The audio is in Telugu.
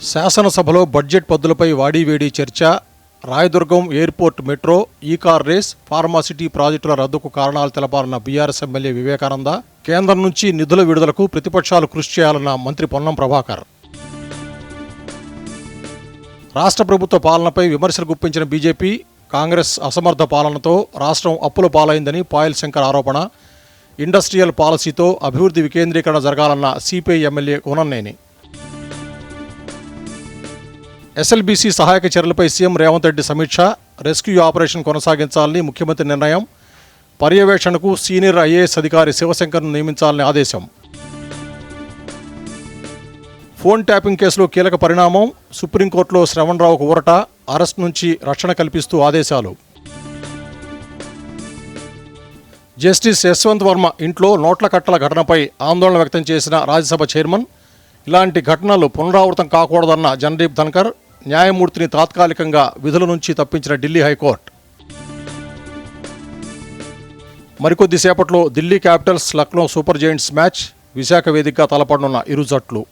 శాసనసభలో బడ్జెట్ పద్దులపై వాడీవేడీ చర్చ. Rayadurgam airport metro, e car race, pharma city ప్రాజెక్టుల రద్దుకు కారణాలు తెలపాలన్న బీఆర్ఎస్ ఎమ్మెల్యే వివేకానంద. కేంద్రం నుంచి నిధుల విడుదలకు ప్రతిపక్షాలు కృషి చేయాలన్న మంత్రి పొన్నం ప్రభాకర్. రాష్ట్ర ప్రభుత్వ పాలనపై విమర్శలు గుప్పించిన బీజేపీ, కాంగ్రెస్ అసమర్థ పాలనతో రాష్ట్రం అప్పుల పాలైందని పాయల్ శంకర్ ఆరోపణ. ఇండస్ట్రియల్ పాలసీతో అభివృద్ధి వికేంద్రీకరణ జరగాలన్న సిపిఐ ఎమ్మెల్యే కూననేని. ఎస్ఎల్బీసీ సహాయక చర్యలపై సీఎం రేవంత్ రెడ్డి సమీక్ష. రెస్క్యూ ఆపరేషన్ కొనసాగించాలని ముఖ్యమంత్రి నిర్ణయం. పర్యవేక్షణకు సీనియర్ ఐఏఎస్ అధికారి శివశంకర్ను నియమించాలని ఆదేశం. ఫోన్ ట్యాపింగ్ కేసులో కీలక పరిణామం. సుప్రీంకోర్టులో శ్రవణరావుకు ఊరట. అరెస్ట్ నుంచి రక్షణ కల్పిస్తూ ఆదేశాలు. జస్టిస్ యశ్వంత్ వర్మ ఇంట్లో నోట్ల కట్టల ఘటనపై ఆందోళన వ్యక్తం చేసిన రాజ్యసభ చైర్మన్. ఇలాంటి ఘటనలు పునరావృతం కాకూడదన్న జన్దీప్ ధన్కర్. న్యాయమూర్తిని తాత్కాలికంగా విధుల నుంచి తప్పించిన ఢిల్లీ హైకోర్టు. మరికొద్దిసేపట్లో Delhi Capitals Lucknow Super Giants match. Visakha వేదికగా తలపడనున్న ఇరు జట్లు.